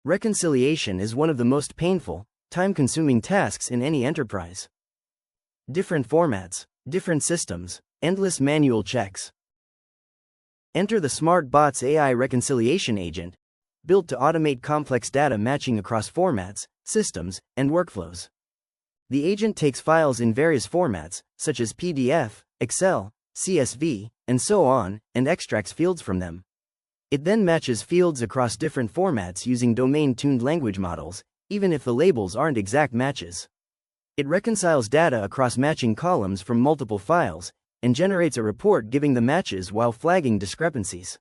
Reconciliation is one of the most painful, time-consuming tasks in any enterprise. Different formats, different systems, endless manual checks. Enter the SmartBots AI Reconciliation Agent, built to automate complex data matching across formats, systems, and workflows. The agent takes files in various formats, such as PDF, Excel, CSV, and so on, and extracts fields from them. It then matches fields across different formats using domain-tuned language models, even if the labels aren't exact matches. It reconciles data across matching columns from multiple files, and generates a report giving the matches while flagging discrepancies.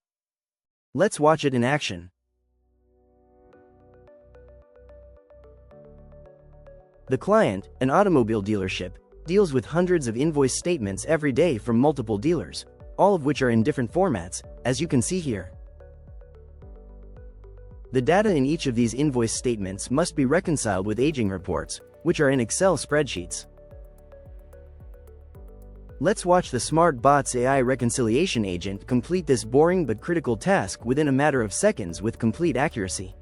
Let's watch it in action. The client, an automobile dealership, deals with hundreds of invoice statements every day from multiple dealers, all of which are in different formats, as you can see here. The data in each of these invoice statements must be reconciled with aging reports, which are in Excel spreadsheets. Let's watch the SmartBots AI Reconciliation Agent complete this boring but critical task within a matter of seconds with complete accuracy.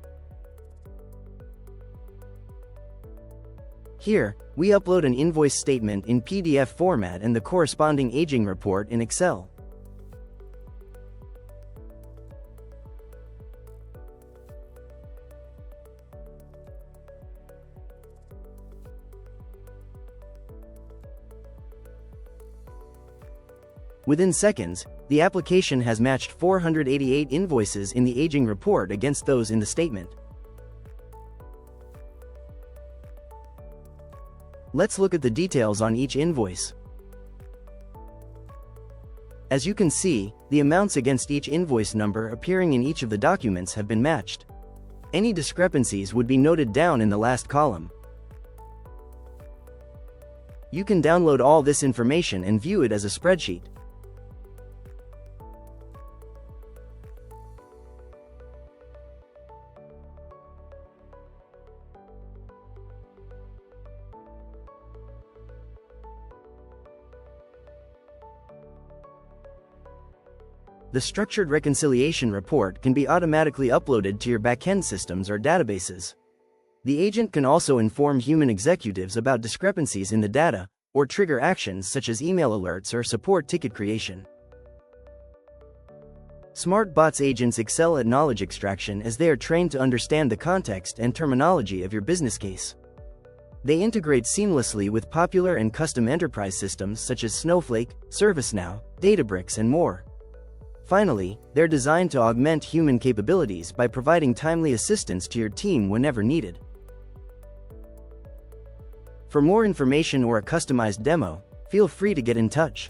Here, we upload an invoice statement in PDF format and the corresponding aging report in Excel. Within seconds, the application has matched 488 invoices in the aging report against those in the statement. Let's look at the details on each invoice. As you can see, the amounts against each invoice number appearing in each of the documents have been matched. Any discrepancies would be noted down in the last column. You can download all this information and view it as a spreadsheet. The structured reconciliation report can be automatically uploaded to your backend systems or databases. The agent can also inform human executives about discrepancies in the data, or trigger actions such as email alerts or support ticket creation. SmartBots agents excel at knowledge extraction as they are trained to understand the context and terminology of your business case. They integrate seamlessly with popular and custom enterprise systems such as Snowflake, ServiceNow, Databricks, and more. Finally, they're designed to augment human capabilities by providing timely assistance to your team whenever needed. For more information or a customized demo, feel free to get in touch.